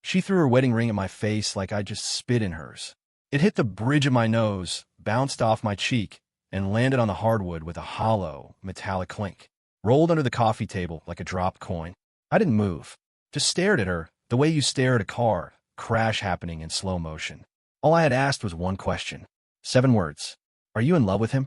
She threw her wedding ring at my face like I just spit in hers. It hit the bridge of my nose, bounced off my cheek, and landed on the hardwood with a hollow, metallic clink. Rolled under the coffee table like a dropped coin. I didn't move. Just stared at her, the way you stare at a car, crash happening in slow motion. All I had asked was one question. 7 words. Are you in love with him?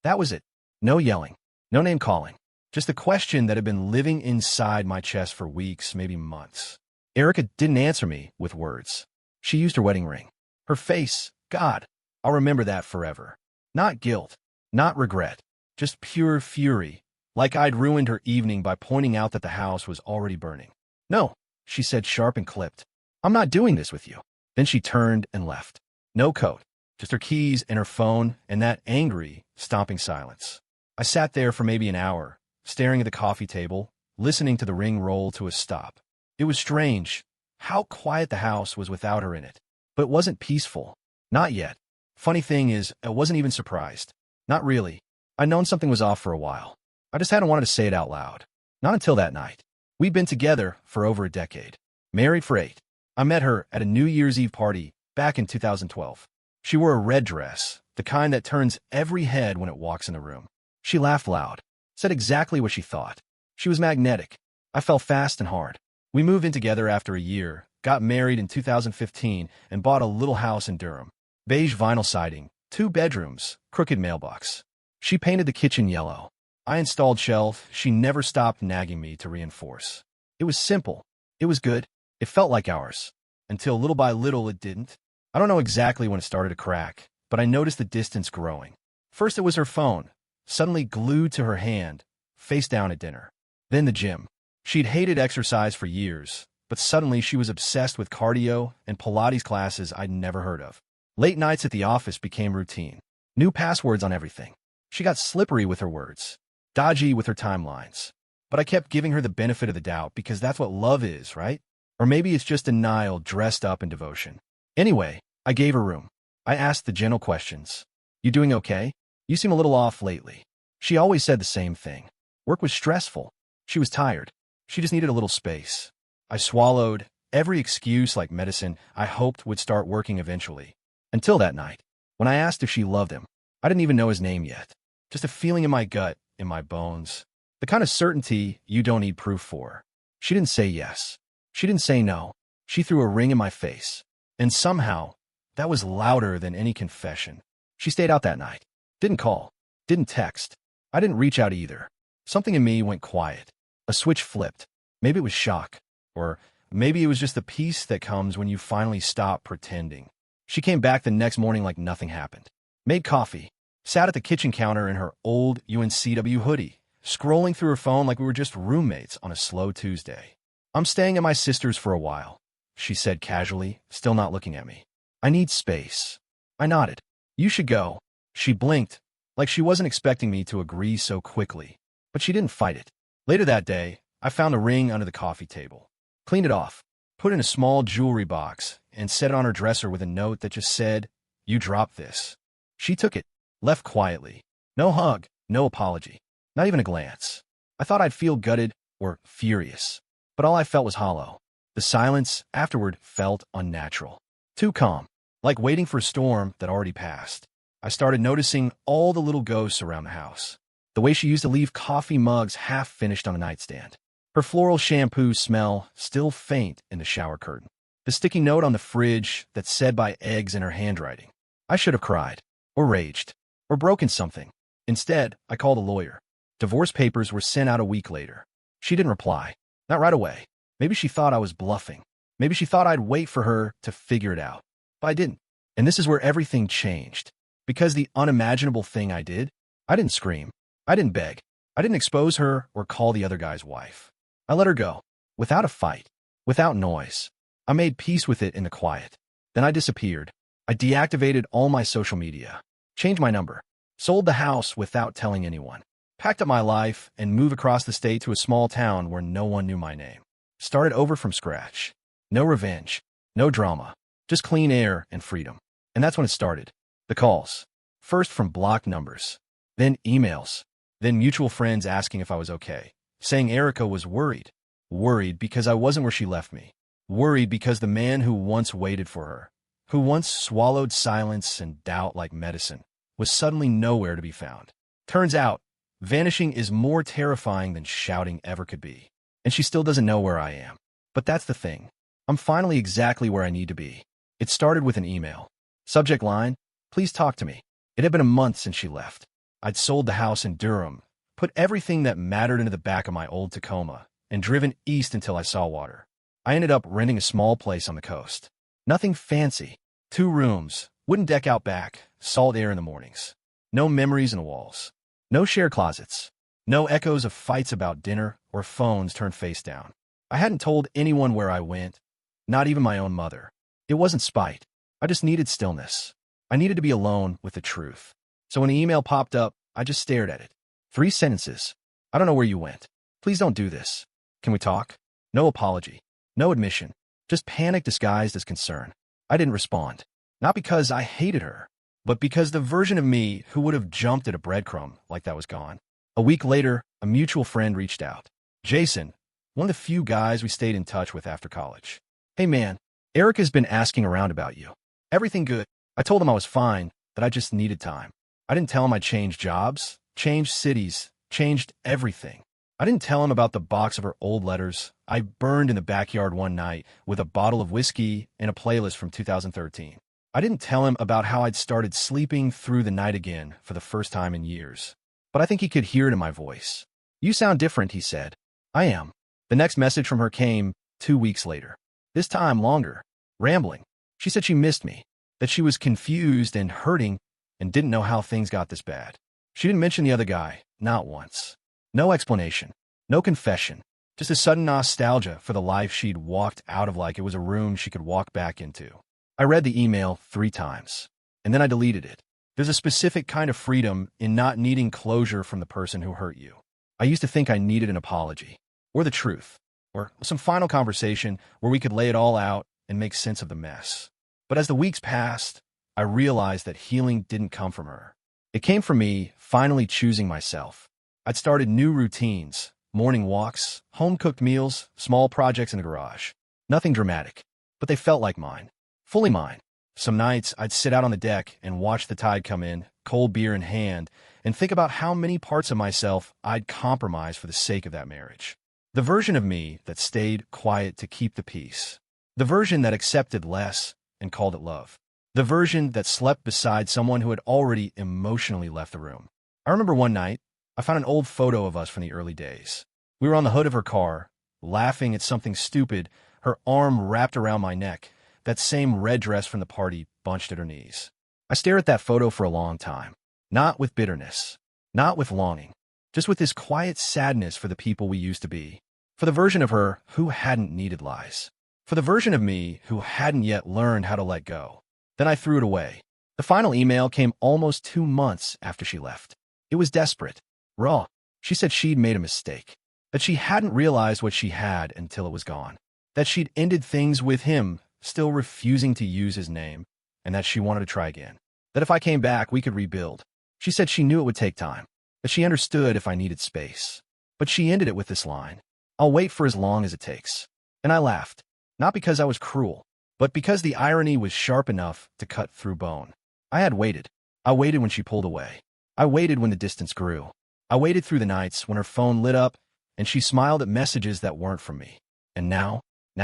That was it. No yelling. No name calling. Just a question that had been living inside my chest for weeks, maybe months. Erica didn't answer me with words. She used her wedding ring. Her face, God, I'll remember that forever. Not guilt, not regret, just pure fury, like I'd ruined her evening by pointing out that the house was already burning. No, she said, sharp and clipped. I'm not doing this with you. Then she turned and left. No coat, just her keys and her phone and that angry, stomping silence. I sat there for maybe an hour, staring at the coffee table, listening to the ring roll to a stop. It was strange how quiet the house was without her in it. But it wasn't peaceful. Not yet. Funny thing is, I wasn't even surprised. Not really. I'd known something was off for a while. I just hadn't wanted to say it out loud. Not until that night. We'd been together for over a decade. Married for 8. I met her at a New Year's Eve party back in 2012. She wore a red dress, the kind that turns every head when it walks in a room. She laughed loud, said exactly what she thought. She was magnetic. I fell fast and hard. We moved in together after a year, got married in 2015, and bought a little house in Durham. Beige vinyl siding, 2 bedrooms, crooked mailbox. She painted the kitchen yellow. I installed shelf. She never stopped nagging me to reinforce. It was simple. It was good. It felt like ours. Until little by little it didn't. I don't know exactly when it started to crack, but I noticed the distance growing. First it was her phone, suddenly glued to her hand, face down at dinner. Then the gym. She'd hated exercise for years, but suddenly she was obsessed with cardio and Pilates classes I'd never heard of. Late nights at the office became routine. New passwords on everything. She got slippery with her words, dodgy with her timelines. But I kept giving her the benefit of the doubt because that's what love is, right? Or maybe it's just denial dressed up in devotion. Anyway, I gave her room. I asked the gentle questions. You doing okay? You seem a little off lately. She always said the same thing. Work was stressful. She was tired. She just needed a little space. I swallowed every excuse like medicine I hoped would start working eventually. Until that night, when I asked if she loved him. I didn't even know his name yet. Just a feeling in my gut, in my bones. The kind of certainty you don't need proof for. She didn't say yes. She didn't say no. She threw a ring in my face. And somehow, that was louder than any confession. She stayed out that night. Didn't call. Didn't text. I didn't reach out either. Something in me went quiet. A switch flipped. Maybe it was shock. Or maybe it was just the peace that comes when you finally stop pretending. She came back the next morning like nothing happened. Made coffee. Sat at the kitchen counter in her old UNCW hoodie, scrolling through her phone like we were just roommates on a slow Tuesday. I'm staying at my sister's for a while, she said casually, still not looking at me. I need space. I nodded. You should go. She blinked, like she wasn't expecting me to agree so quickly. But she didn't fight it. Later that day, I found a ring under the coffee table. Cleaned it off, put it in a small jewelry box, and set it on her dresser with a note that just said, "You dropped this." She took it, left quietly. No hug, no apology, not even a glance. I thought I'd feel gutted or furious, but all I felt was hollow. The silence afterward felt unnatural. Too calm, like waiting for a storm that already passed. I started noticing all the little ghosts around the house. The way she used to leave coffee mugs half finished on the nightstand. Her floral shampoo smell still faint in the shower curtain. The sticky note on the fridge that said by eggs in her handwriting. I should have cried, or raged, or broken something. Instead, I called a lawyer. Divorce papers were sent out a week later. She didn't reply. Not right away. Maybe she thought I was bluffing. Maybe she thought I'd wait for her to figure it out. But I didn't. And this is where everything changed. Because the unimaginable thing I did, I didn't scream. I didn't beg. I didn't expose her or call the other guy's wife. I let her go. Without a fight. Without noise. I made peace with it in the quiet. Then I disappeared. I deactivated all my social media. Changed my number. Sold the house without telling anyone. Packed up my life and moved across the state to a small town where no one knew my name. Started over from scratch. No revenge. No drama. Just clean air and freedom. And that's when it started. The calls. First from blocked numbers. Then emails. Then mutual friends asking if I was okay. Saying Erica was worried. Worried because I wasn't where she left me. Worried because the man who once waited for her, who once swallowed silence and doubt like medicine, was suddenly nowhere to be found. Turns out, vanishing is more terrifying than shouting ever could be. And she still doesn't know where I am. But that's the thing. I'm finally exactly where I need to be. It started with an email. Subject line, please talk to me. It had been a month since she left. I'd sold the house in Durham, put everything that mattered into the back of my old Tacoma, and driven east until I saw water. I ended up renting a small place on the coast. Nothing fancy. 2 rooms, wooden deck out back, salt air in the mornings. No memories in the walls. No shared closets. No echoes of fights about dinner or phones turned face down. I hadn't told anyone where I went, not even my own mother. It wasn't spite. I just needed stillness. I needed to be alone with the truth. So when the email popped up, I just stared at it. 3 sentences. I don't know where you went. Please don't do this. Can we talk? No apology. No admission. Just panic disguised as concern. I didn't respond. Not because I hated her, but because the version of me who would have jumped at a breadcrumb like that was gone. A week later, a mutual friend reached out. Jason, one of the few guys we stayed in touch with after college. Hey man, Eric has been asking around about you. Everything good? I told him I was fine, that I just needed time. I didn't tell him I changed jobs, changed cities, changed everything. I didn't tell him about the box of her old letters I burned in the backyard one night with a bottle of whiskey and a playlist from 2013. I didn't tell him about how I'd started sleeping through the night again for the first time in years. But I think he could hear it in my voice. You sound different, he said. I am. The next message from her came 2 weeks later. This time longer. Rambling. She said she missed me, that she was confused and hurting and didn't know how things got this bad. She didn't mention the other guy, not once. No explanation. No confession. Just a sudden nostalgia for the life she'd walked out of like it was a room she could walk back into. I read the email 3 times, and then I deleted it. There's a specific kind of freedom in not needing closure from the person who hurt you. I used to think I needed an apology, or the truth, or some final conversation where we could lay it all out and make sense of the mess. But as the weeks passed, I realized that healing didn't come from her. It came from me finally choosing myself. I'd started new routines, morning walks, home-cooked meals, small projects in the garage. Nothing dramatic, but they felt like mine. Fully mine. Some nights, I'd sit out on the deck and watch the tide come in, cold beer in hand, and think about how many parts of myself I'd compromise for the sake of that marriage. The version of me that stayed quiet to keep the peace. The version that accepted less and called it love. The version that slept beside someone who had already emotionally left the room. I remember one night, I found an old photo of us from the early days. We were on the hood of her car, laughing at something stupid, her arm wrapped around my neck, that same red dress from the party bunched at her knees. I stared at that photo for a long time, not with bitterness, not with longing, just with this quiet sadness for the people we used to be, for the version of her who hadn't needed lies, for the version of me who hadn't yet learned how to let go. Then I threw it away. The final email came almost 2 months after she left. It was desperate, raw. She said she'd made a mistake, that she hadn't realized what she had until it was gone, that she'd ended things with him, still refusing to use his name, and that she wanted to try again, that if I came back, we could rebuild. She said she knew it would take time, that she understood if I needed space. But she ended it with this line, I'll wait for as long as it takes. And I laughed, not because I was cruel, but because the irony was sharp enough to cut through bone. I had waited. I waited when she pulled away. I waited when the distance grew. I waited through the nights when her phone lit up and she smiled at messages that weren't from me. And now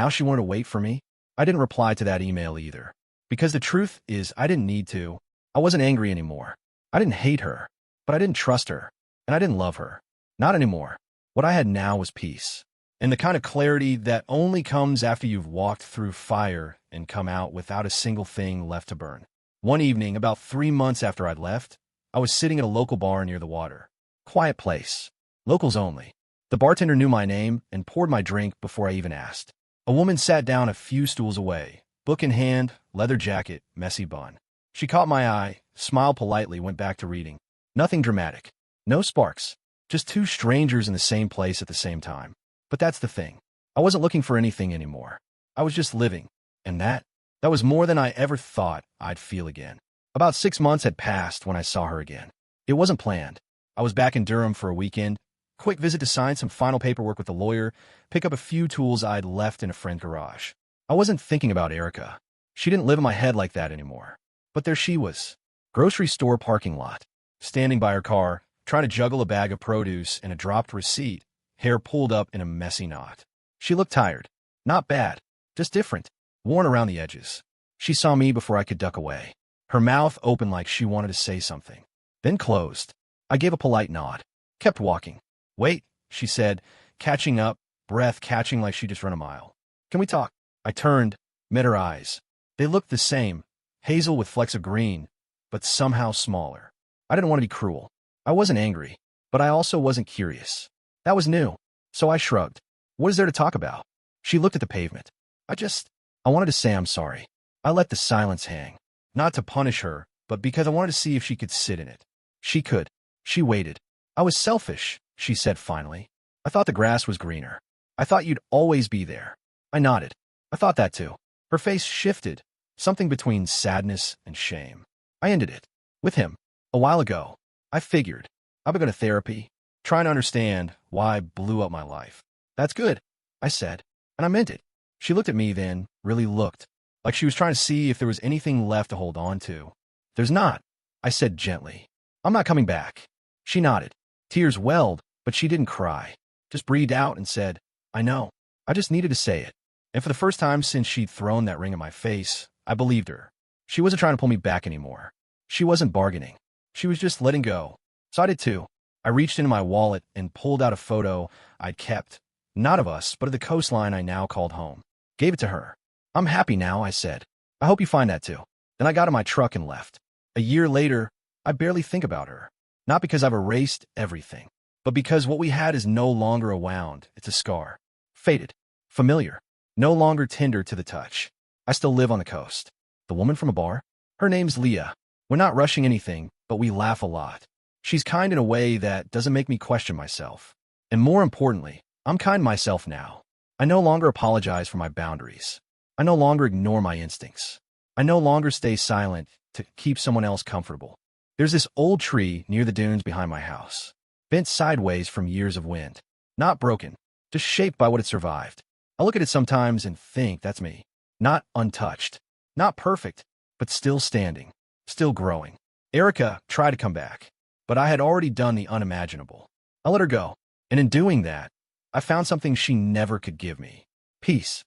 she wanted to wait for me? I didn't reply to that email either. Because the truth is, I didn't need to. I wasn't angry anymore. I didn't hate her, but I didn't trust her, and I didn't love her. Not anymore. What I had now was peace, and the kind of clarity that only comes after you've walked through fire and come out without a single thing left to burn. One evening, about 3 months after I'd left, I was sitting at a local bar near the water. Quiet place. Locals only. The bartender knew my name and poured my drink before I even asked. A woman sat down a few stools away, book in hand, leather jacket, messy bun. She caught my eye, smiled politely, went back to reading. Nothing dramatic. No sparks. Just 2 strangers in the same place at the same time. But that's the thing. I wasn't looking for anything anymore. I was just living. And that was more than I ever thought I'd feel again. About 6 months had passed when I saw her again. It wasn't planned. I was back in Durham for a weekend. Quick visit to sign some final paperwork with the lawyer, pick up a few tools I'd left in a friend's garage. I wasn't thinking about Erica. She didn't live in my head like that anymore. But there she was. Grocery store parking lot. Standing by her car, trying to juggle a bag of produce and a dropped receipt, hair pulled up in a messy knot. She looked tired. Not bad. Just different. Worn around the edges. She saw me before I could duck away. Her mouth opened like she wanted to say something. Then closed. I gave a polite nod. Kept walking. Wait, she said, catching up, breath catching like she just run a mile. Can we talk? I turned, met her eyes. They looked the same, hazel with flecks of green, but somehow smaller. I didn't want to be cruel. I wasn't angry, but I also wasn't curious. That was new. So I shrugged. What is there to talk about? She looked at the pavement. I wanted to say I'm sorry. I let the silence hang. Not to punish her, but because I wanted to see if she could sit in it. She could. She waited. I was selfish, she said finally. I thought the grass was greener. I thought you'd always be there. I nodded. I thought that too. Her face shifted, something between sadness and shame. I ended it. With him. A while ago. I figured. I've been going to therapy, trying to understand why I blew up my life. That's good, I said, and I meant it. She looked at me then, really looked, like she was trying to see if there was anything left to hold on to. There's not, I said gently. I'm not coming back. She nodded. Tears welled, but she didn't cry. Just breathed out and said, I know. I just needed to say it. And for the first time since she'd thrown that ring in my face, I believed her. She wasn't trying to pull me back anymore. She wasn't bargaining. She was just letting go. So I did too. I reached into my wallet and pulled out a photo I'd kept, not of us, but of the coastline I now called home. Gave it to her. I'm happy now, I said. I hope you find that too. Then I got in my truck and left. A year later, I barely think about her. Not because I've erased everything, but because what we had is no longer a wound. It's a scar. Faded. Familiar. No longer tender to the touch. I still live on the coast. The woman from a bar? Her name's Leah. We're not rushing anything, but we laugh a lot. She's kind in a way that doesn't make me question myself. And more importantly, I'm kind to myself now. I no longer apologize for my boundaries. I no longer ignore my instincts. I no longer stay silent to keep someone else comfortable. There's this old tree near the dunes behind my house, bent sideways from years of wind. Not broken, just shaped by what it survived. I look at it sometimes and think that's me. Not untouched. Not perfect, but still standing. Still growing. Erica tried to come back, but I had already done the unimaginable. I let her go, and in doing that, I found something she never could give me. Peace.